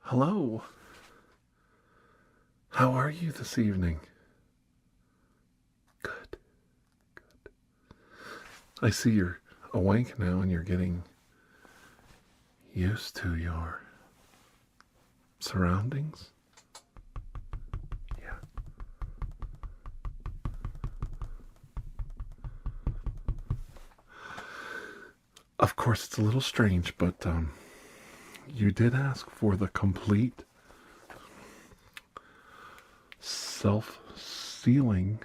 Hello. How are you this evening? Good. Good. I see you're awake now and you're getting used to your surroundings. Yeah. Of course, it's a little strange, but you did ask for the complete self-sealing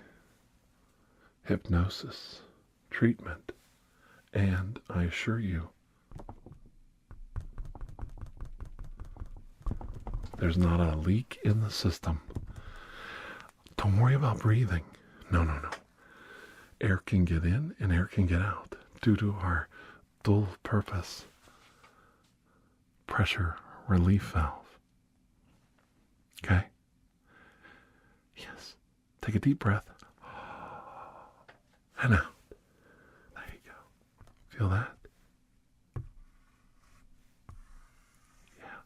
hypnosis treatment, and I assure you there's not a leak in the system. Don't worry about breathing. No. Air can get in and air can get out due to our dual purpose pressure relief valve. Okay? Yes. Take a deep breath. And out. There you go. Feel that? Yeah.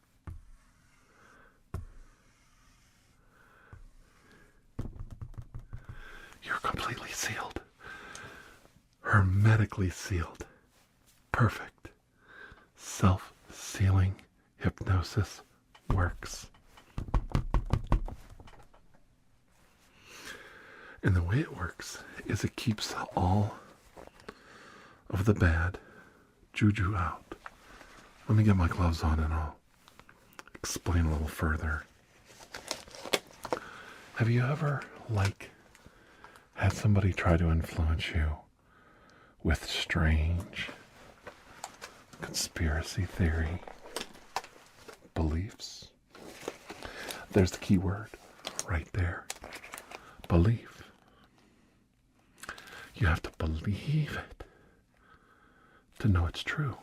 You're completely sealed. Hermetically sealed. Perfect. Self-sealing hypnosis works. And the way it works is it keeps all of the bad juju out. Let me get my gloves on and I'll explain a little further. Have you ever, had somebody try to influence you with strange conspiracy theory beliefs? There's the key word right there. Belief. You have to believe it to know it's true.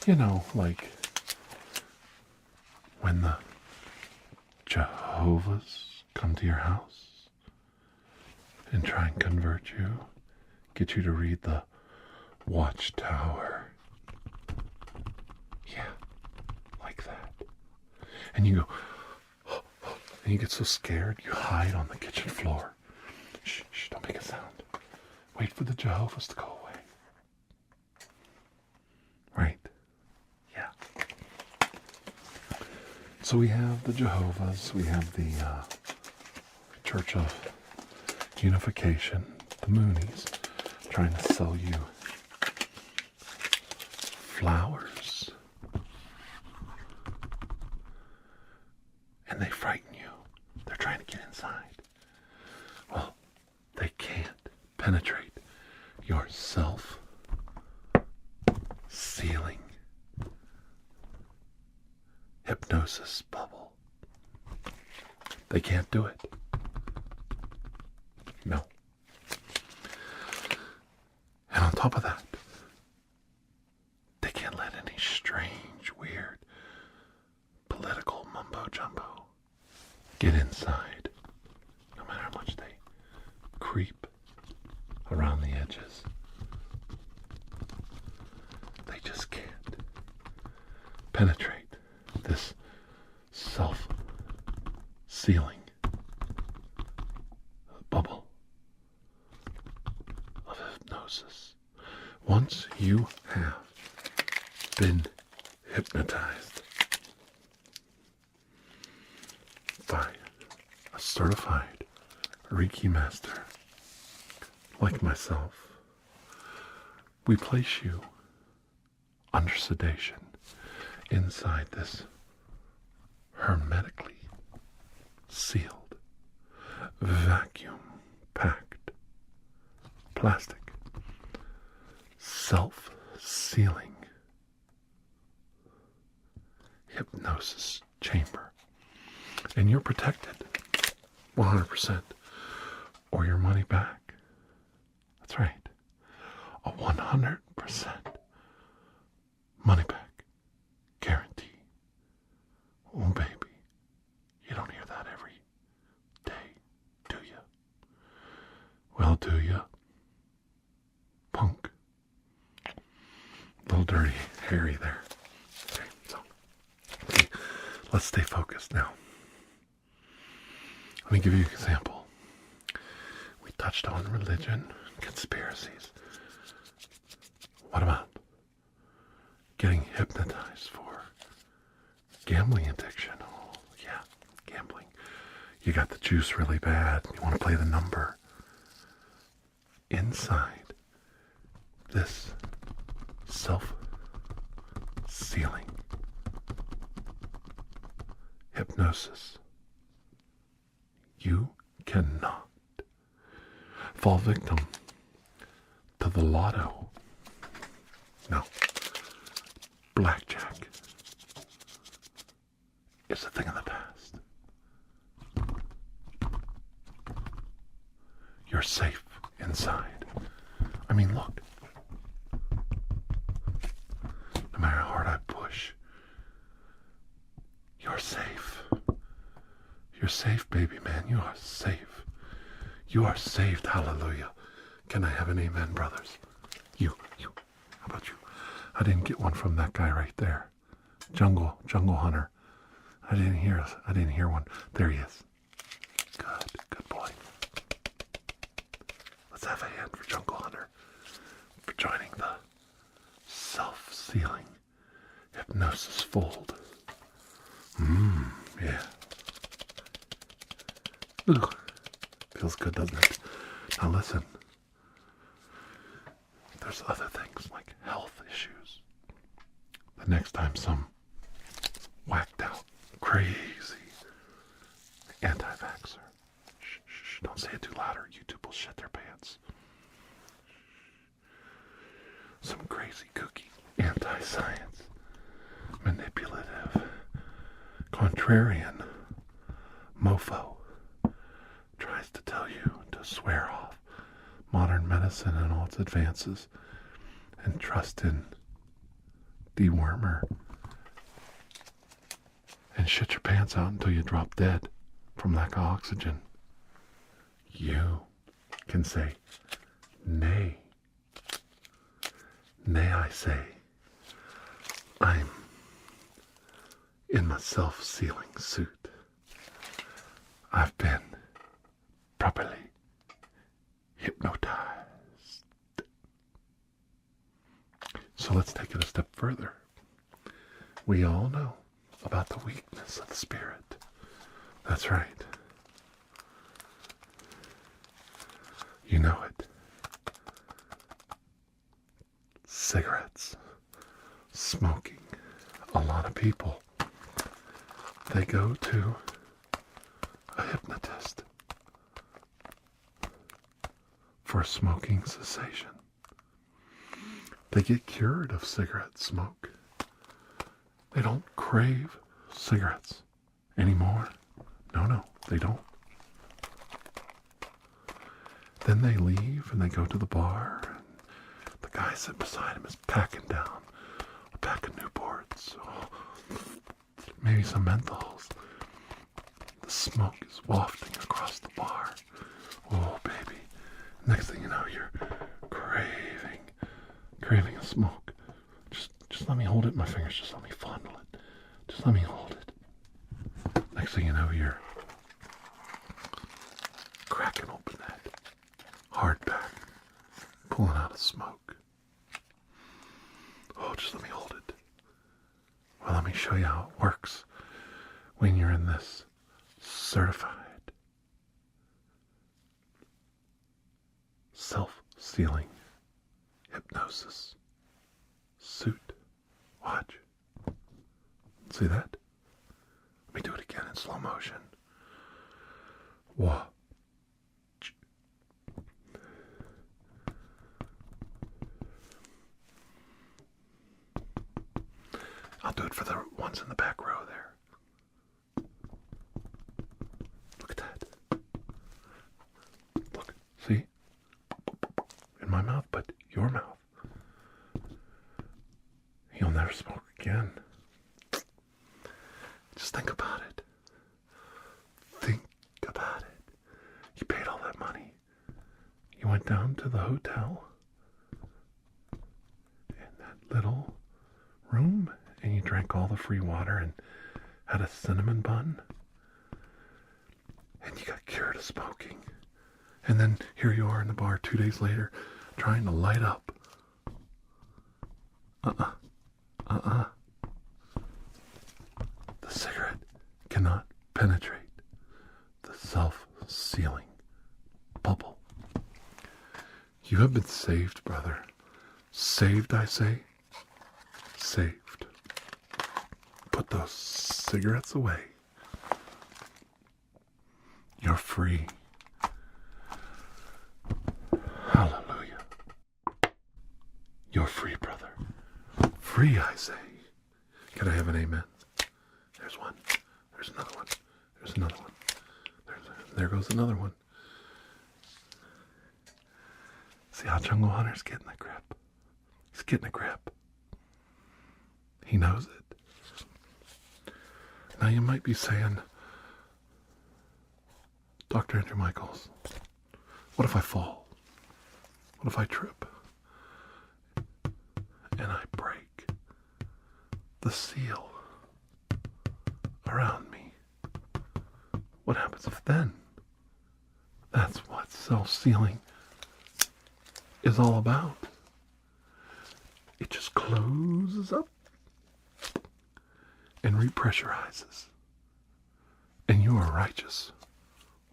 You know, like when the Jehovah's come to your house and try and convert you, get you to read the Watchtower. Yeah, like that. And you go, and you get so scared, you hide on the kitchen floor. Shh, don't make a sound. Wait for the Jehovah's to go away. Right? Yeah. So we have the Jehovah's, we have the Church of Unification, the Moonies, trying to sell you flowers. And they frighten you. They're trying to get inside. Well, they can't penetrate your self-sealing hypnosis bubble. They can't do it. No. And on top of that, they can't let any strange, weird, political mumbo-jumbo get inside, no matter how much they creep around the edges. They just can't penetrate this self-sealing bubble of hypnosis. Once you have been hypnotized by a certified Reiki master like myself, we place you under sedation inside this hermetically sealed, vacuum-packed, plastic, self-sealing hypnosis chamber. And you're protected 100%, or your money back. That's right. A 100% money back guarantee. Oh, baby. You don't hear that every day, do you? Well, do you? Punk. Little dirty Harry there. Okay, so Let's stay focused now. Let me give you an example. We touched on religion, conspiracies. What about getting hypnotized for gambling addiction? Oh, yeah, gambling. You got the juice really bad. You want to play the number. Inside this self-sealing hypnosis, you cannot fall victim to the lotto. No. Blackjack is a thing of the past. You're safe inside. I mean, look. No matter how hard I push, you're safe. You're safe, baby man. You are safe. You are saved. Hallelujah. Can I have an amen, brothers? You. How about you? I didn't get one from that guy right there. Jungle Hunter. I didn't hear one. There he is. Good boy. Let's have a hand for Jungle Hunter for joining the self-sealing hypnosis fold. Yeah. Ooh, feels good, doesn't it? Now listen. There's other things like health issues. The next time some whacked out, crazy anti-vaxxer. Shh, don't say it too loud or YouTube will shit their pants. Some crazy kooky anti-science, manipulative, contrarian mofo tries to tell you to swear off modern medicine and all its advances and trust in dewormer and shit your pants out until you drop dead from lack of oxygen. You can say, nay. Nay, I say. I'm in my self-sealing suit. I've been properly hypnotized. So let's take it a step further. We all know about the weakness of the spirit. That's right. You know it. Cigarettes. Smoking. A lot of people, they go to a hypnotist for smoking cessation. They get cured of cigarette smoke. They don't crave cigarettes anymore. No, they don't. Then they leave and they go to the bar, and the guy sitting beside him is packing down a pack of Newports, maybe some menthols. The smoke is wafting across the bar. Oh, baby. Next thing you know, you're craving a smoke. Just let me hold it in my fingers. Just let me fondle it. Just let me hold it. Next thing you know, you're cracking open that hardback, pulling out a smoke. Oh, just let me hold it. Well, let me show you how it works when you're in this certified self-sealing hypnosis suit. Watch. See that? Let me do it again in slow motion. Watch. I'll do it for the ones in the back row there. Look at that. Look, see? In my mouth, but your mouth. You'll never smoke again. Just think about it. Think about it. You paid all that money. You went down to the hotel in that little room and you drank all the free water and had a cinnamon bun, and you got cured of smoking. And then here you are in the bar 2 days later trying to light up. The cigarette cannot penetrate the self-sealing bubble. You have been saved, brother. Saved, I say. Saved. Put those cigarettes away. You're free. Hallelujah. You're free, brother. Free, I say. Can I have an amen? There's one. There's another one. There's another one. There goes another one. See how Jungle Hunter's getting the grip? He's getting a grip. He knows it. Now you might be saying, Dr. Andrew Michaels, what if I fall? What if I trip? And I break the seal around me? What happens if then? That's what self-sealing is all about. It just closes up and repressurizes. And you are righteous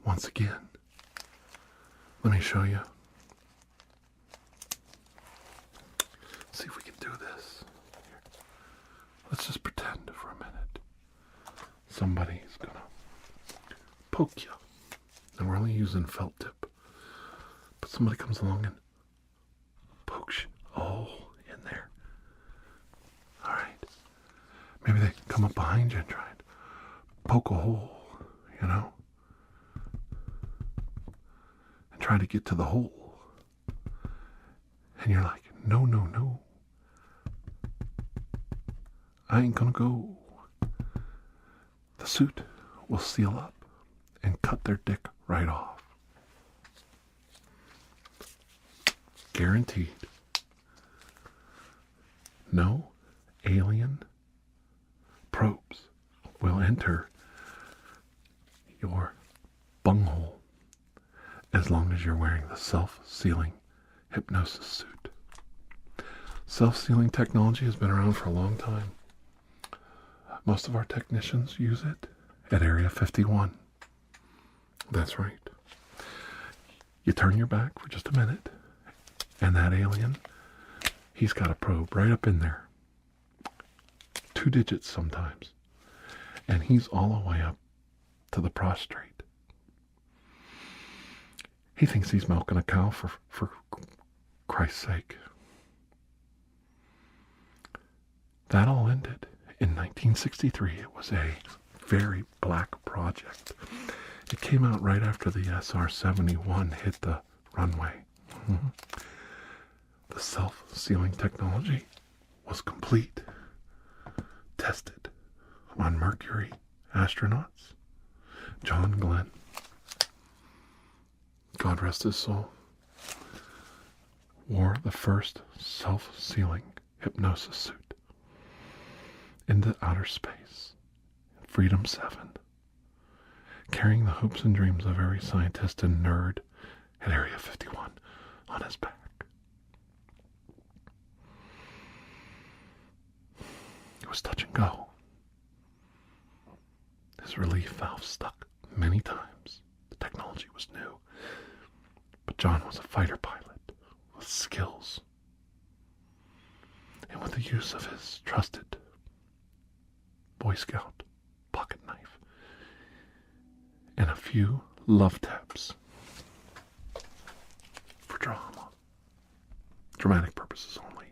once again. Let me show you. See if we can do this. Here. Let's just pretend for a minute. Somebody's gonna poke you. And we're only using felt tip. But somebody comes along and pokes you. Oh, in there. Alright. Maybe they come up behind you and try and poke a hole, you know? And try to get to the hole. And you're like, no, no, no. I ain't gonna go. The suit will seal up and cut their dick right off. Guaranteed. No alien probes will enter your bunghole as long as you're wearing the self-sealing hypnosis suit. Self-sealing technology has been around for a long time. Most of our technicians use it at Area 51. That's right. You turn your back for just a minute, and that alien, he's got a probe right up in there. 2 digits sometimes. And he's all the way up to the prostrate. He thinks he's milking a cow for Christ's sake. That all ended in 1963. It was a very black project. It came out right after the SR-71 hit the runway. The self-sealing technology was complete. Tested on Mercury astronauts. John Glenn, God rest his soul, wore the first self-sealing hypnosis suit into outer space, Freedom 7, carrying the hopes and dreams of every scientist and nerd at Area 51 on his back. It was touch and go. His relief valve stuck many times. The technology was new. But John was a fighter pilot with skills. And with the use of his trusted Boy Scout pocket knife and a few love taps for dramatic purposes only,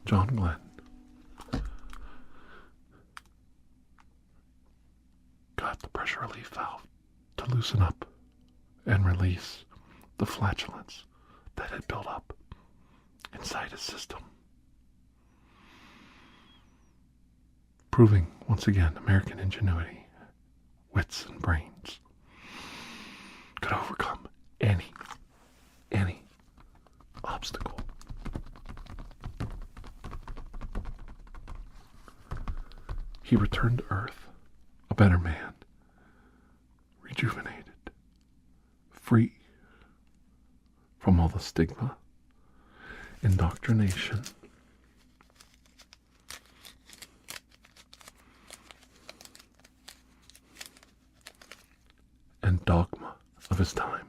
John Glenn got the pressure relief valve to loosen up and release the flatulence that had built up inside his system. Proving, once again, American ingenuity, wits and brains could overcome any obstacle. He returned to Earth, a better man, rejuvenated, free from all the stigma, indoctrination, and dogma of his time.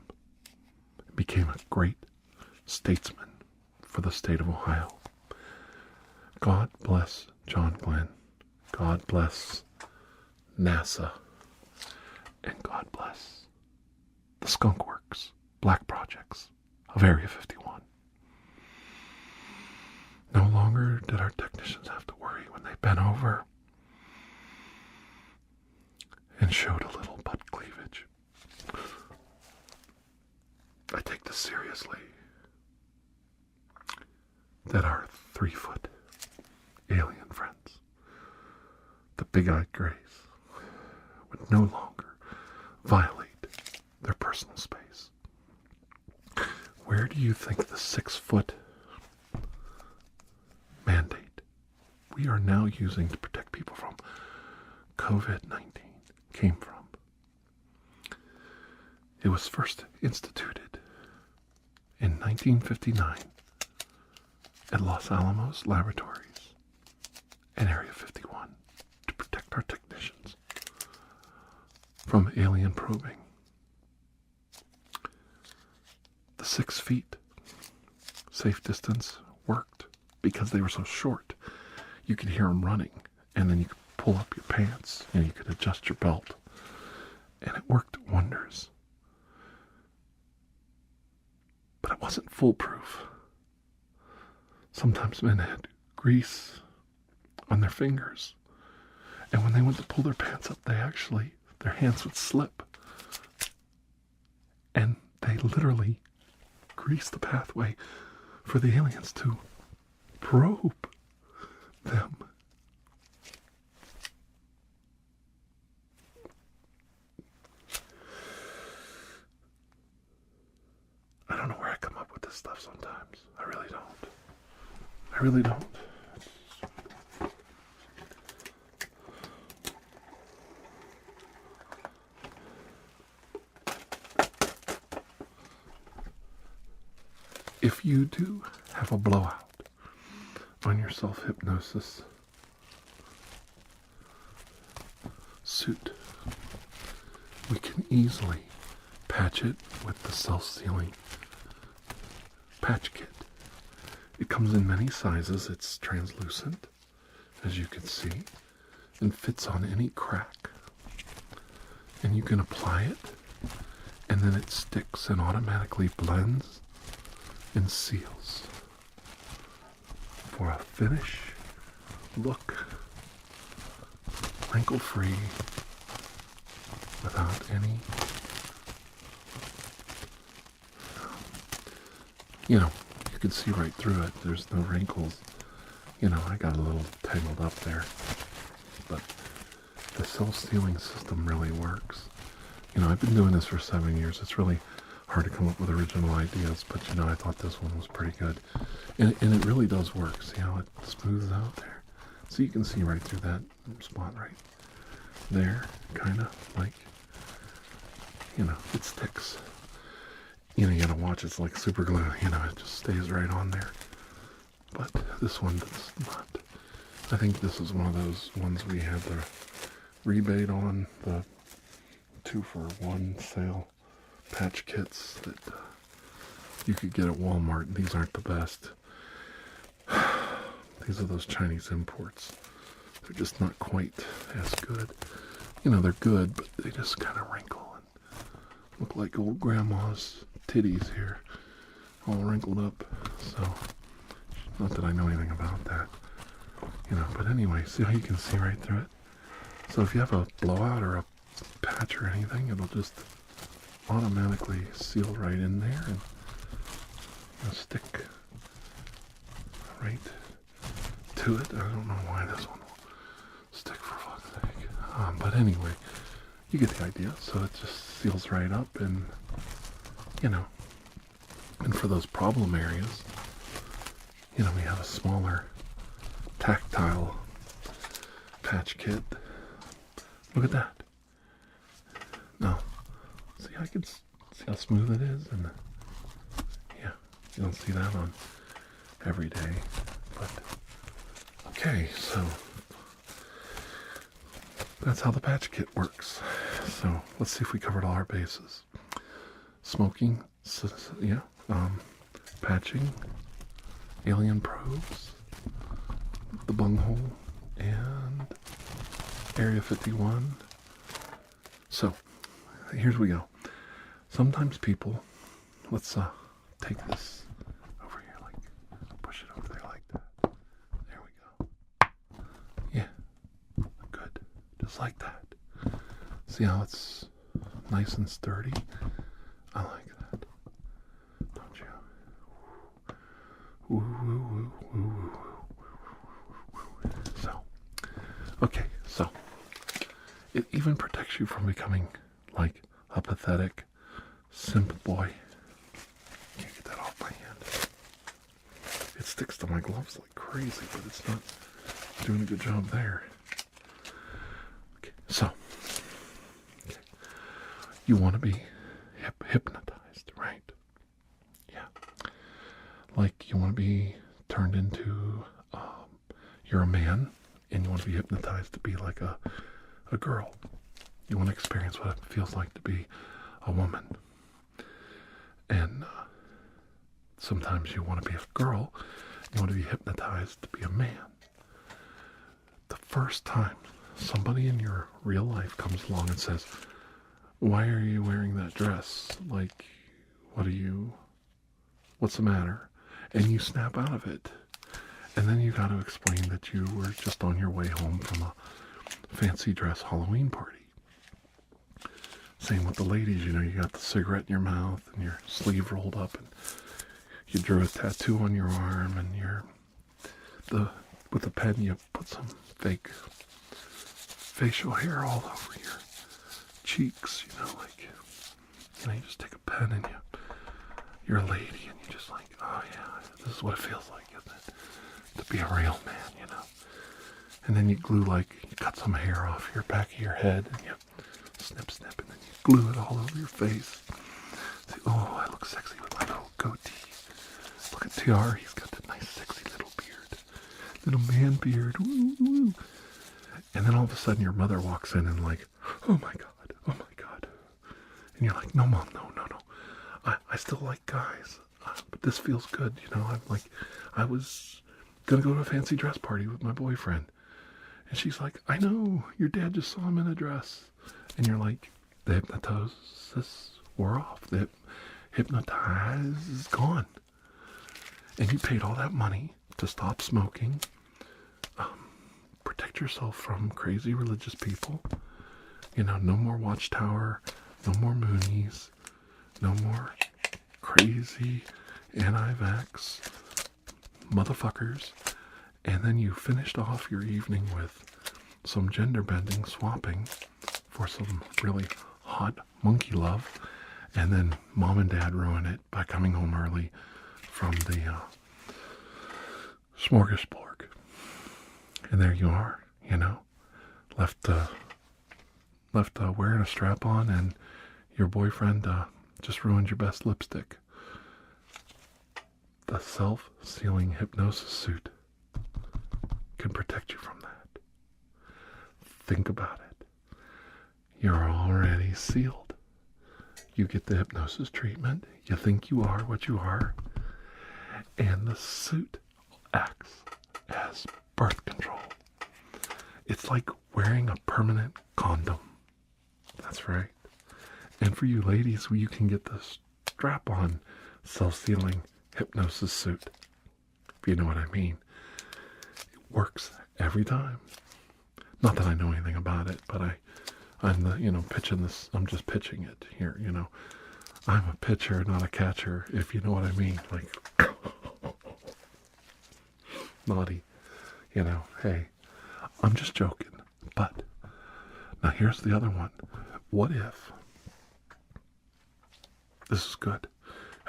He became a great statesman for the state of Ohio. God bless John Glenn. God bless NASA. And God bless the Skunk Works, Black Projects of Area 51. No longer did our technicians have to worry when they bent over and showed a little butt cleavage. I take this seriously, that our 3-foot alien friends, the big-eyed Greys, would no longer violate their personal space. Where do you think the 6-foot mandate we are now using to protect people from COVID-19 came from? It was first instituted in 1959 at Los Alamos Laboratories and Area 51 to protect our technicians from alien probing. The 6 feet safe distance worked because they were so short. You could hear them running, and then you could pull up your pants and you could adjust your belt, and it worked wonders. But it wasn't foolproof. Sometimes men had grease on their fingers, and when they went to pull their pants up, their hands would slip, and they literally greased the pathway for the aliens to probe them. I don't know where I come up with this stuff sometimes. I really don't. I really don't. If you do have a blowout on your self-hypnosis suit, we can easily patch it with the self-sealing patch kit. It comes in many sizes. It's translucent, as you can see, and fits on any crack. And you can apply it, and then it sticks and automatically blends and seals for a finish look, wrinkle-free, without any, you can see right through it. There's no wrinkles. I got a little tangled up there, but the self-sealing system really works. I've been doing this for 7 years. It's really hard to come up with original ideas, but I thought this one was pretty good. And it really does work. See how it smooths out there? So you can see right through that spot right there, kind of like, it sticks. You gotta watch, it's like super glue, it just stays right on there. But this one does not. I think this is one of those ones we had the rebate on, the 2-for-1 sale patch kits that you could get at Walmart. These aren't the best. These are those Chinese imports. They're just not quite as good. They're good, but they just kind of wrinkle and look like old grandma's titties here, all wrinkled up. So, not that I know anything about that. But anyway, see how you can see right through it? So if you have a blowout or a patch or anything, it'll just automatically seal right in there and stick right to it. I don't know why this one will stick, for fuck's sake. But anyway, you get the idea. So it just seals right up, and and for those problem areas, we have a smaller tactile patch kit. Look at that. Now, see, I can see how smooth it is, and yeah, you don't see that on every day. But okay, so that's how the patch kit works. So let's see if we covered all our bases. Smoking, yeah, patching, alien probes, the bunghole, and Area 51. So here's we go. Sometimes people, let's take this over here, like push it over there like that. There we go. Yeah, good, just like that. See how it's nice and sturdy? I like that, don't you? Woo, woo, woo, woo, woo, woo. So, okay, so it even protects you from becoming like a pathetic simp boy. Can't get that off my hand. It sticks to my gloves like crazy, but it's not doing a good job there. Okay, so okay. You want to be hypnotized, right? Yeah. Like you want to be turned into, you're a man and you want to be hypnotized to be like a girl. You want to experience what it feels like to be a woman. And sometimes you want to be a girl, you want to be hypnotized to be a man. The first time somebody in your real life comes along and says, why are you wearing that dress? Like, what's the matter? And you snap out of it. And then you got to explain that you were just on your way home from a fancy dress Halloween party. Same with the ladies, you know, you got the cigarette in your mouth and your sleeve rolled up and you drew a tattoo on your arm and with a pen you put some fake facial hair all over your cheeks, you know, like, you know, you just take a pen and you're a lady and you're just like, oh yeah, this is what it feels like, isn't it? To be a real man, you know. And then you cut some hair off your back of your head and you snip, and then you glue it all over your face. Say, oh, I look sexy with my little goatee. Look at TR, he's got that nice sexy little beard. Little man beard, woo, woo. And then all of a sudden your mother walks in and like, oh my God. And you're like, no mom, no. I still like guys, but this feels good, you know. I was gonna go to a fancy dress party with my boyfriend. And she's like, I know, your dad just saw him in a dress. And you're like, the hypnosis wore off. The hypnotize is gone. And you paid all that money to stop smoking, protect yourself from crazy religious people. You know, no more Watchtower, no more Moonies, no more crazy anti-vax motherfuckers. And then you finished off your evening with some gender bending swapping for some really hot monkey love. And then mom and dad ruin it by coming home early from the smorgasbord. And there you are, you know, left wearing a strap on, and your boyfriend just ruined your best lipstick. The self-sealing hypnosis suit can protect you from that. Think about it. You're already sealed. You get the hypnosis treatment. You think you are what you are. And the suit acts as birth control. It's like wearing a permanent condom. That's right. And for you ladies, you can get the strap-on self-sealing hypnosis suit. If you know what I mean. It works every time. Not that I know anything about it, but I'm pitching this. I'm just pitching it here, you know. I'm a pitcher, not a catcher, if you know what I mean. Like, naughty, you know. Hey, I'm just joking. But now here's the other one. What if this is good?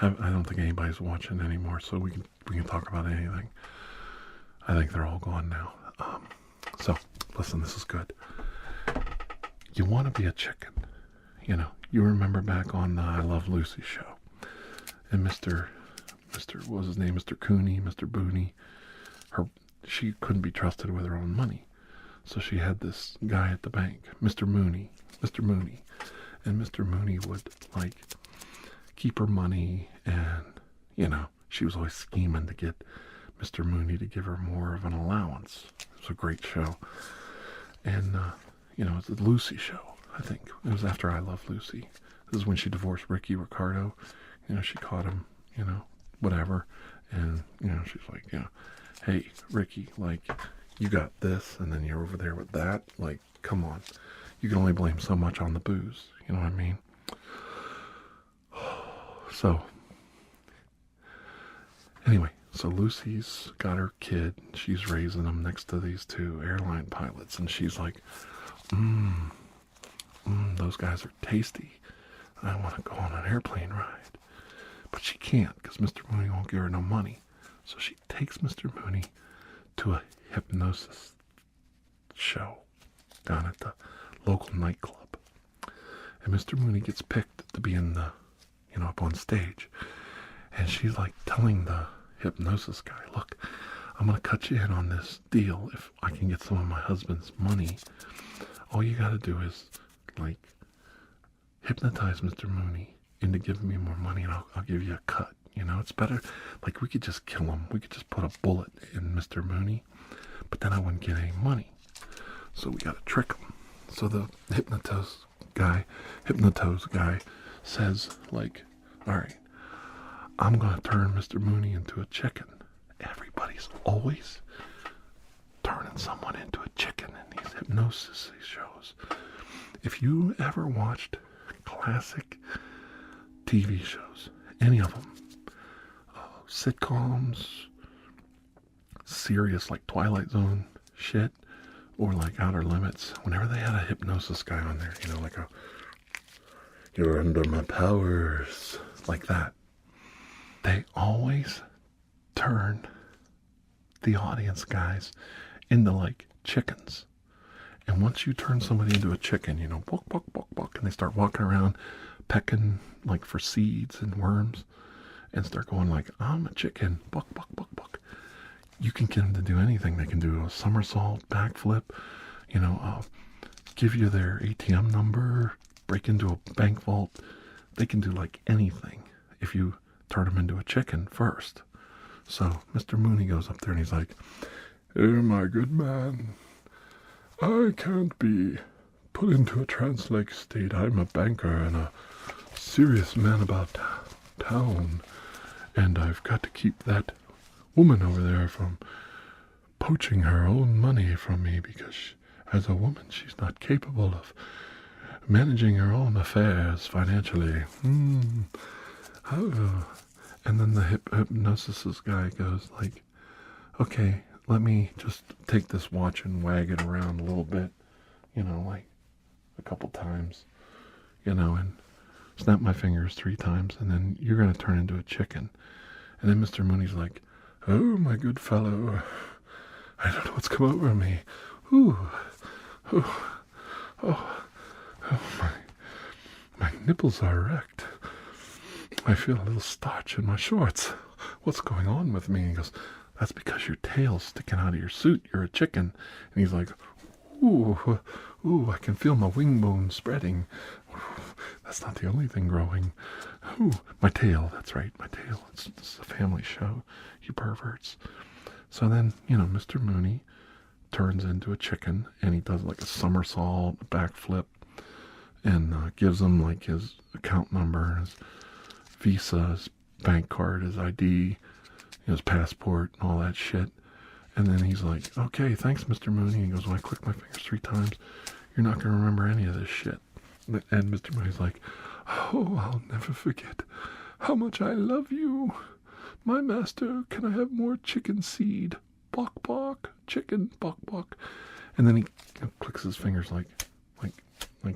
I don't think anybody's watching anymore, so we can talk about anything. I think they're all gone now. So listen, this is good. You want to be a chicken. You know, you remember back on the I Love Lucy show. And Mr. what was his name? Mr. Cooney, Mr. Booney. She couldn't be trusted with her own money. So she had this guy at the bank, Mr. Mooney. And Mr. Mooney would, like, keep her money, and, you know, she was always scheming to get Mr. Mooney to give her more of an allowance. It was a great show. And, you know, it was the Lucy show, I think. It was after I Love Lucy. This is when she divorced Ricky Ricardo. You know, she caught him, you know, whatever. And, you know, she's like, you know, hey, Ricky, like, you got this, and then you're over there with that. Like, come on. You can only blame so much on the booze. You know what I mean? So, anyway, so Lucy's got her kid. She's raising him next to these two airline pilots, and she's like, those guys are tasty. I want to go on an airplane ride. But she can't, because Mr. Mooney won't give her no money. So she takes Mr. Mooney to a hypnosis show down at the local nightclub. And Mr. Mooney gets picked to be in the, you know, up on stage. And she's like telling the hypnosis guy, look, I'm going to cut you in on this deal. If I can get some of my husband's money, all you got to do is, like, hypnotize Mr. Mooney into giving me more money, and I'll give you a cut. You know, it's better. Like, we could just kill him. We could just put a bullet in Mr. Mooney, but then I wouldn't get any money. So we got to trick him. So the hypnotos guy says, like, all right, I'm going to turn Mr. Mooney into a chicken. Everybody's always turning someone into a chicken in these hypnosis shows. If you ever watched classic TV shows, any of them, sitcoms, serious like Twilight Zone shit, or like Outer Limits, whenever they had a hypnosis guy on there, you know, like a, you're under my powers, like that, they always turn the audience guys into like chickens. And once you turn somebody into a chicken, you know, buck, buck, buck, buck, and they start walking around pecking like for seeds and worms, and start going like, I'm a chicken, buck, buck, buck, buck. You can get them to do anything. They can do a somersault, backflip, you know, give you their ATM number, break into a bank vault. They can do like anything if you turn them into a chicken first. So Mr. Mooney goes up there and he's like, hey, my good man, I can't be put into a trance-like state. I'm a banker and a serious man about town, and I've got to keep that woman over there from poaching her own money from me, because as a woman she's not capable of managing her own affairs financially. Oh. And then the hypnosis guy goes like, okay, let me just take this watch and wag it around a little bit, you know, like a couple times, you know, and snap my fingers 3 times, and then you're going to turn into a chicken. And then Mr. Mooney's like, oh, my good fellow, I don't know what's come over me. Ooh, my nipples are erect. I feel a little starch in my shorts. What's going on with me? He goes, that's because your tail's sticking out of your suit. You're a chicken. And he's like, ooh, I can feel my wing bones spreading. That's not the only thing growing. Ooh, my tail. That's right, my tail. It's a family show, you perverts. So then, you know, Mr. Mooney turns into a chicken, and he does like a somersault, a backflip, and gives him like his account number, his Visa, his bank card, his ID, his passport, and all that shit. And then he's like, okay, thanks, Mr. Mooney. He goes, when I click my fingers 3 times, you're not going to remember any of this shit. And Mr. Mooney's like, oh, I'll never forget how much I love you. My master, can I have more chicken seed? Bok, bok, chicken, bok, bok. And then he clicks his fingers like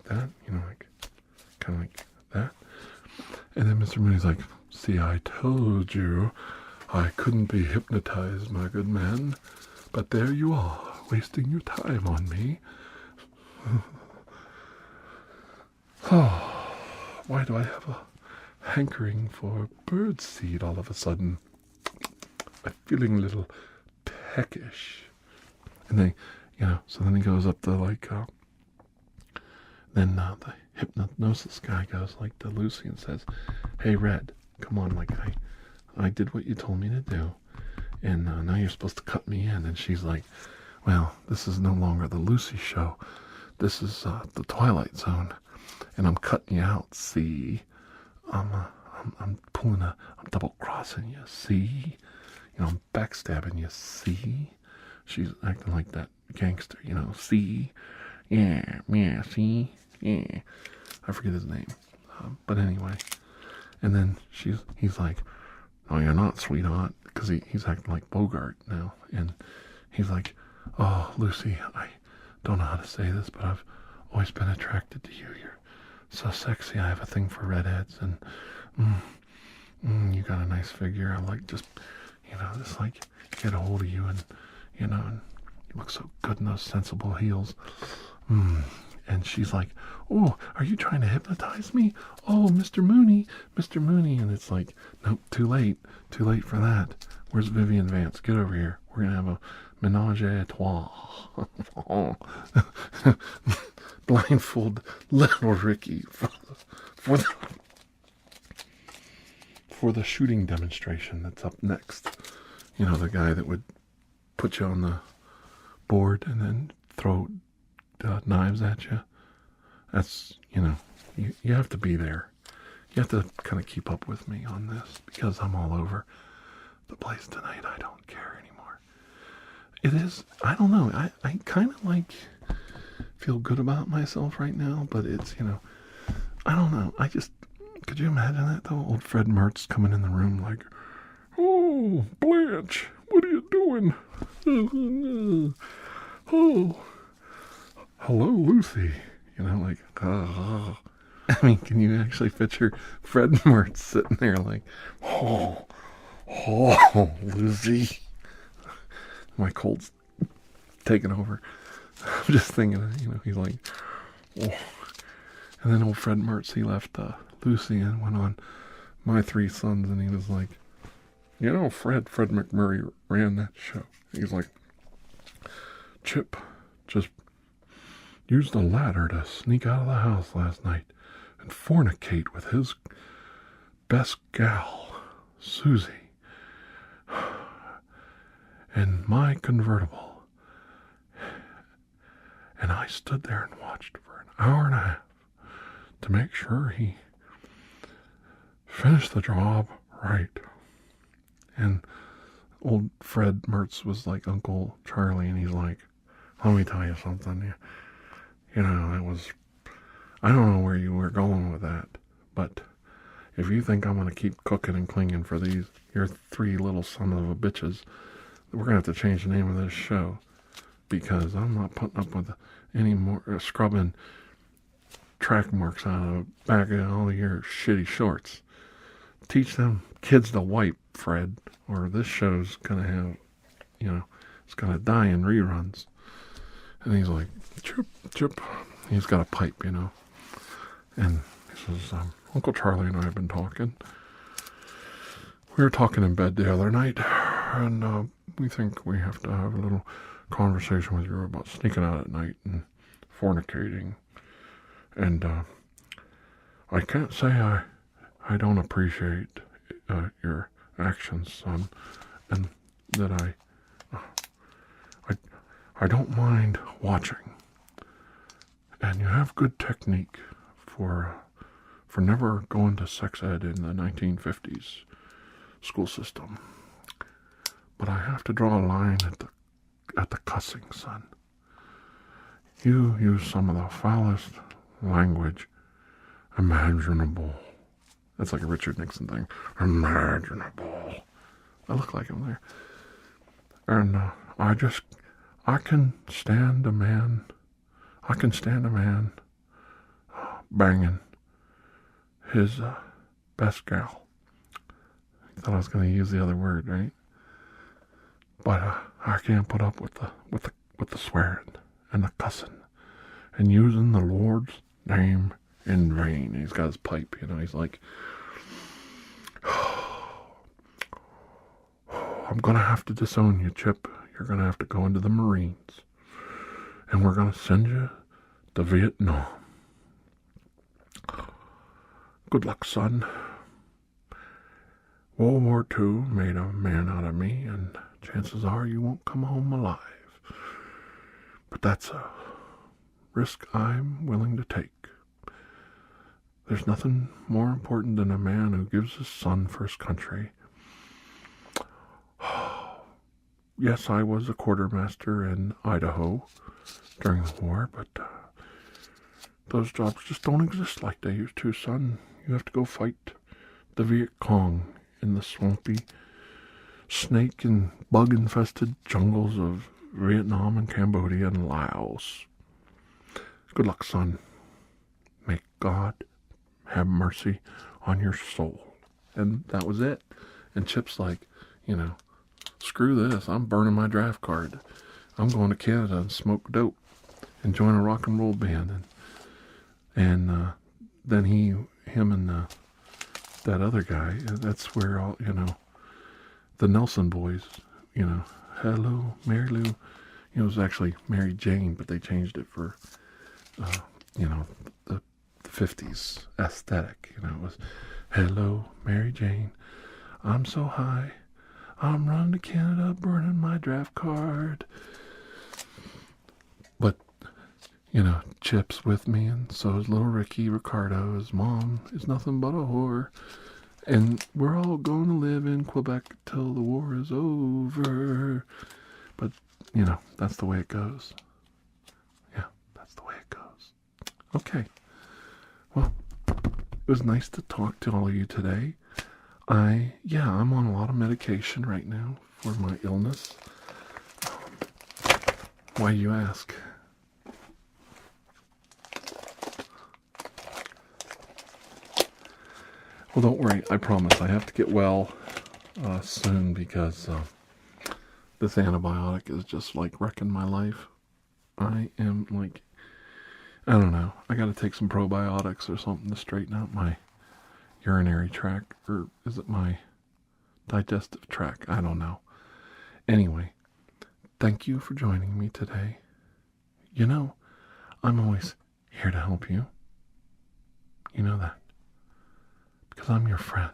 that, you know, like, kind of like that. And then Mr. Mooney's like, see, I told you I couldn't be hypnotized, my good man. But there you are. wasting your time on me. Oh, why do I have a hankering for birdseed all of a sudden? I'm feeling a little peckish. And then, so then he goes up to then the hypnosis guy goes to Lucy and says, "Hey, Red, come on, I did what you told me to do, and now you're supposed to cut me in." And she's like, "Well, this is no longer the Lucy show. This is the Twilight Zone, and I'm cutting you out. See, I'm double crossing you. See, I'm backstabbing you. See." She's acting like that gangster, see, yeah, see, yeah. I forget his name, but anyway. And then he's like, "No, you're not, sweetheart," because he's acting like Bogart now. And he's like, "Oh, Lucy, I don't know how to say this, but I've always been attracted to you. You're so sexy. I have a thing for redheads, and you got a nice figure. I like just get a hold of you, and and you look so good in those sensible heels." And she's like, "Oh, are you trying to hypnotize me? Oh, Mr. Mooney. And it's like, "Nope, too late for that. Where's Vivian Vance? Get over here. We're gonna have a menage a trois." Blindfold little Ricky for the shooting demonstration that's up next. The guy that would put you on the board and then throw knives at you. That's, you have to be there. You have to kind of keep up with me on this, because I'm all over the place tonight. I don't care anymore. It is, I don't know, I kind of feel good about myself right now, but it's, I don't know. Could you imagine that though? Old Fred Mertz coming in the room like, "Oh, Blanche, what are you doing? Oh, hello, Lucy." I mean, can you actually picture Fred Mertz sitting there like, "Oh, Lucy." My cold's taking over. I'm just thinking, he's like, "Oh." And then old Fred Mertz, he left Lucy and went on My Three Sons, and he was like, Fred McMurray ran that show. He's like, "Chip just used a ladder to sneak out of the house last night and fornicate with his best gal, Susie, in my convertible. And I stood there and watched for an hour and a half to make sure he finished the job right." And old Fred Mertz was like Uncle Charlie, and he's like, "Let me tell you something. It was, I don't know where you were going with that, but if you think I'm going to keep cooking and clinging for your three little son of a bitches, we're going to have to change the name of this show, because I'm not putting up with any more scrubbing track marks out of the back of all your shitty shorts. Teach them kids to wipe, Fred, or this show's going to have, it's going to die in reruns." And he's like, Chip. He's got a pipe, And he says, "Uncle Charlie and I have been talking. We were talking in bed the other night, and we think we have to have a little conversation with you about sneaking out at night and fornicating. And I can't say I don't appreciate your actions, son, and that I don't mind watching. And you have good technique for never going to sex ed in the 1950s school system. But I have to draw a line at the cussing, son. You use some of the foulest language imaginable." That's like a Richard Nixon thing. Imaginable. I look like him there. And I can stand a man banging his best gal. I thought I was going to use the other word, right? But I can't put up with with the swearing and the cussing and using the Lord's name in vain. He's got his pipe, he's like, I'm going to have to disown you, Chip. You're going to have to go into the Marines. And we're going to send you to Vietnam. Good luck, son. World War II made a man out of me, and chances are you won't come home alive. But that's a risk I'm willing to take. There's nothing more important than a man who gives his son for his country. Yes, I was a quartermaster in Idaho during the war, but those jobs just don't exist like they used to, son. You have to go fight the Viet Cong in the swampy, snake and bug-infested jungles of Vietnam and Cambodia and Laos. Good luck, son. May God have mercy on your soul. And that was it. And Chip's like, screw this. I'm burning my draft card. I'm going to Canada and smoke dope and join a rock and roll band. And then him and that other guy, that's where all, the Nelson boys, hello, Mary Lou. It was actually Mary Jane, but they changed it for, the 50s aesthetic. It was, hello, Mary Jane. I'm so high. I'm running to Canada, burning my draft card. But, Chip's with me, and so is little Ricky Ricardo. His mom is nothing but a whore. And we're all going to live in Quebec till the war is over. But, that's the way it goes. Yeah, that's the way it goes. Okay. Well, it was nice to talk to all of you today. I'm on a lot of medication right now for my illness. Why do you ask? Well, don't worry. I promise I have to get well soon because this antibiotic is just like wrecking my life. I am like, I don't know. I got to take some probiotics or something to straighten out my urinary tract, or is it my digestive tract? I don't know. Anyway, thank you for joining me today. I'm always here to help you. You know that. Because I'm your friend.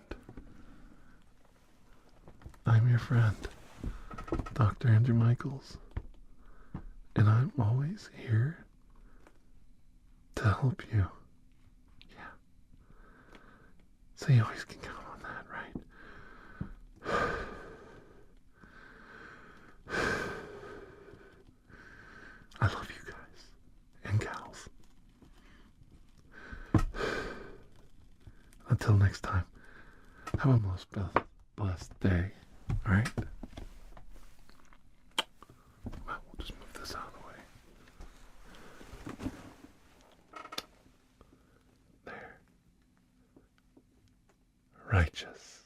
I'm your friend, Dr. Andrew Michaels. And I'm always here to help you. So you always can count on that, right? I love you guys and gals. Until next time, have a most blessed day, alright? Well, we'll just move this out of the way. There. Righteous.